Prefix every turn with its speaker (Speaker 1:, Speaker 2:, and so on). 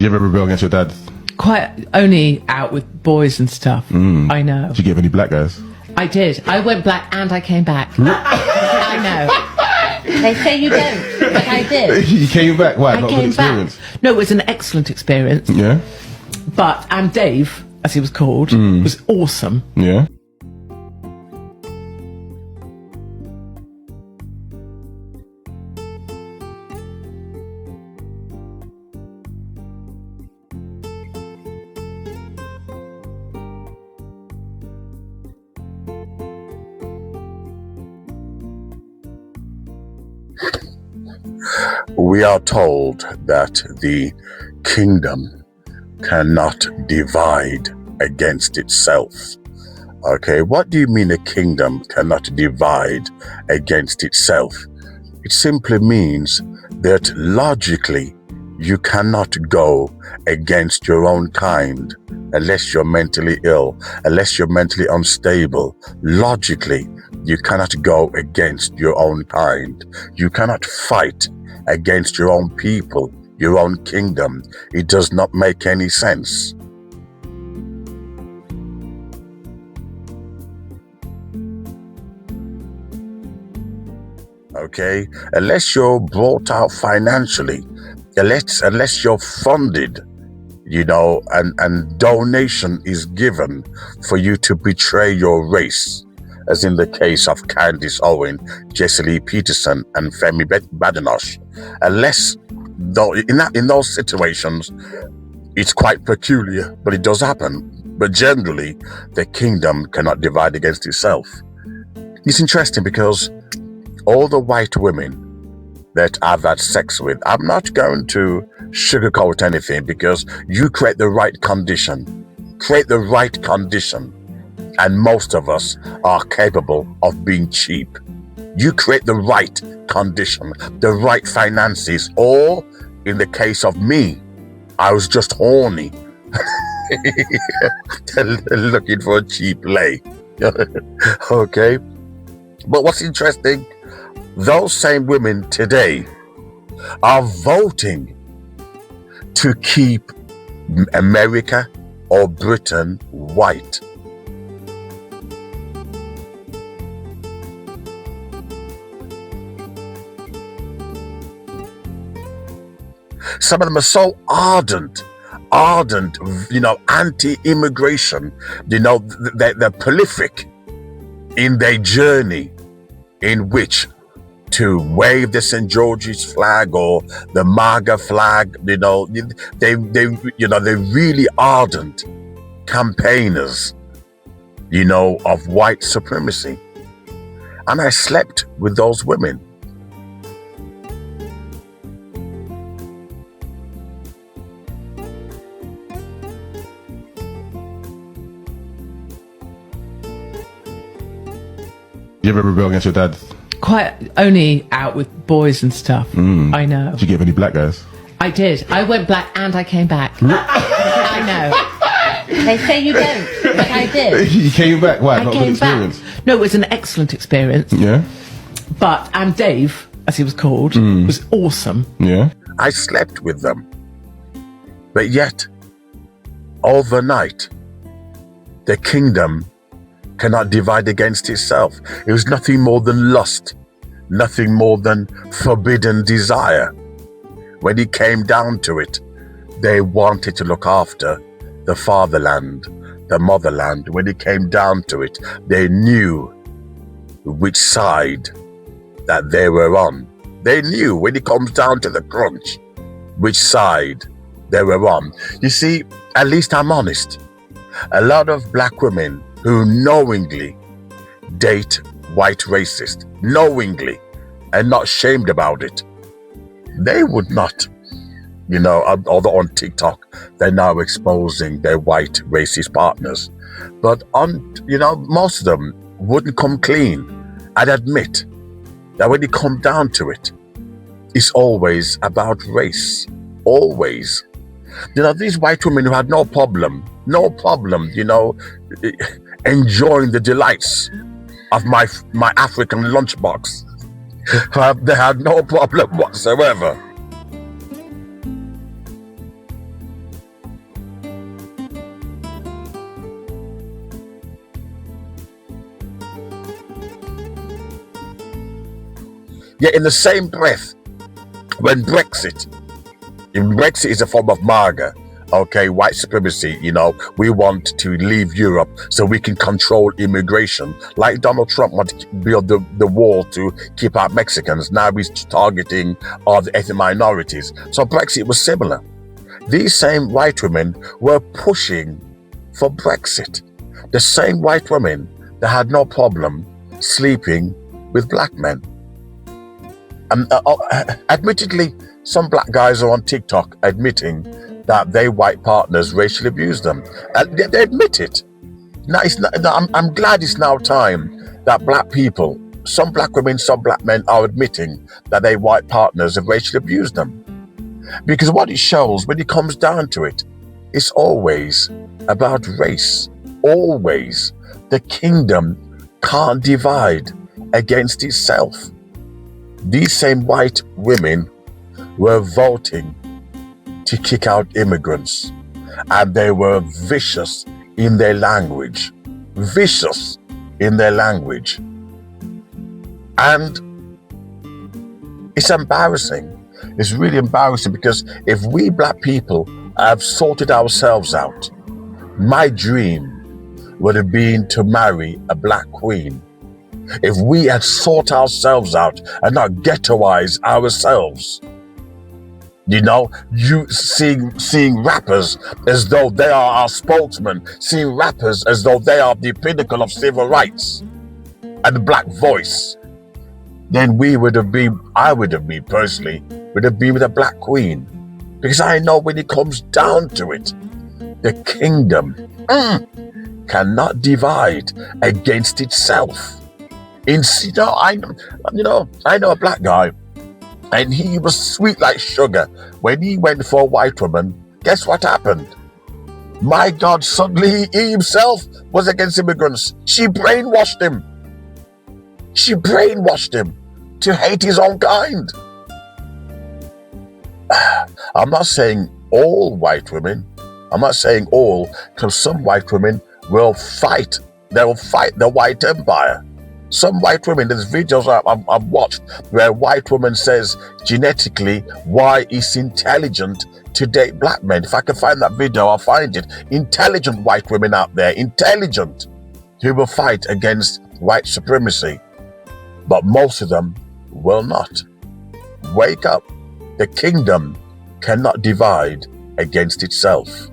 Speaker 1: You ever rebel against your dad?
Speaker 2: Quite only out with boys and stuff. I know.
Speaker 1: Did you get any black guys?
Speaker 2: I did. I went black and I came back. I know. They say you don't, but I did.
Speaker 1: You came back? Why?
Speaker 2: I
Speaker 1: Not a good
Speaker 2: came
Speaker 1: experience?
Speaker 2: back. No, it was an excellent experience.
Speaker 1: Yeah?
Speaker 2: And Dave, as he was called, was awesome.
Speaker 1: Yeah?
Speaker 3: We are told that the kingdom cannot divide against itself. Okay, what do you mean a kingdom cannot divide against itself? It simply means that logically you cannot go against your own kind unless you're mentally ill, unless you're mentally unstable. Logically, you cannot go against your own kind. You cannot fight against your own people, your own kingdom. It does not make any sense. Okay, unless you're brought out financially, unless you're funded, and donation is given for you to betray your race, as in the case of Candace Owen, Jessie Lee Peterson, and Femi Badenoch. Unless, though, in those situations, it's quite peculiar, but it does happen. But generally, the kingdom cannot divide against itself. It's interesting because all the white women that I've had sex with, I'm not going to sugarcoat anything, because you create the right condition. Create the right condition. And most of us are capable of being cheap. You create the right condition, the right finances, or in the case of me, I was just horny, looking for a cheap lay. Okay? But what's interesting, those same women today are voting to keep America or Britain white. Some of them are so ardent, anti-immigration. They're prolific in their journey in which to wave the St. George's flag or the MAGA flag. They're really ardent campaigners, of white supremacy. And I slept with those women.
Speaker 1: You ever rebel against your dad?
Speaker 2: Quite only out with boys and stuff. I know.
Speaker 1: Did you get any black guys?
Speaker 2: I did. I went black and I came back. I know. They say you don't, but I did.
Speaker 1: You came back? Why? Not a good
Speaker 2: came back.
Speaker 1: experience?
Speaker 2: No, it was an excellent experience.
Speaker 1: Yeah?
Speaker 2: And Dave, as he was called, was awesome.
Speaker 1: Yeah?
Speaker 3: I slept with them. But yet, overnight, the kingdom cannot divide against itself. It was nothing more than lust, nothing more than forbidden desire. When it came down to it, they wanted to look after the fatherland, the motherland. When it came down to it, they knew which side that they were on. They knew when it comes down to the crunch, which side they were on. You see, at least I'm honest. A lot of black women who knowingly date white racists, knowingly, and not shamed about it, they would not, although on TikTok, they're now exposing their white racist partners. But most of them wouldn't come clean. I'd admit that when it comes down to it, it's always about race. Always. These white women who had no problem, enjoying the delights of my African lunchbox. They had no problem whatsoever. Yet in the same breath, when Brexit is a form of MAGA, okay, white supremacy, we want to leave Europe so we can control immigration. Like Donald Trump wanted to build the wall to keep out Mexicans. Now he's targeting other ethnic minorities. So Brexit was similar. These same white women were pushing for Brexit. The same white women that had no problem sleeping with black men. Admittedly, some black guys are on TikTok admitting that their white partners racially abuse them. They admit it. Now, I'm glad it's now time that black people, some black women, some black men are admitting that their white partners have racially abused them. Because what it shows, when it comes down to it, it's always about race. Always. The kingdom can't divide against itself. These same white women were voting to kick out immigrants, and they were vicious in their language. Vicious in their language. And it's embarrassing. It's really embarrassing, because if we black people have sorted ourselves out, my dream would have been to marry a black queen. If we had sought ourselves out and not ghettoize ourselves, you seeing rappers as though they are our spokesmen, seeing rappers as though they are the pinnacle of civil rights and the black voice, then I would have been personally, would have been with a black queen. Because I know when it comes down to it, the kingdom cannot divide against itself. I know a black guy, and he was sweet like sugar. When he went for a white woman, guess what happened? My God, suddenly he himself was against immigrants. She brainwashed him. She brainwashed him to hate his own kind. I'm not saying all white women. I'm not saying all, because some white women will fight. They will fight the white empire. Some white women, there's videos I've watched where a white woman says genetically why it's intelligent to date black men. If I can find that video, I'll find it. Intelligent white women out there, intelligent, who will fight against white supremacy. But most of them will not. Wake up. The kingdom cannot divide against itself.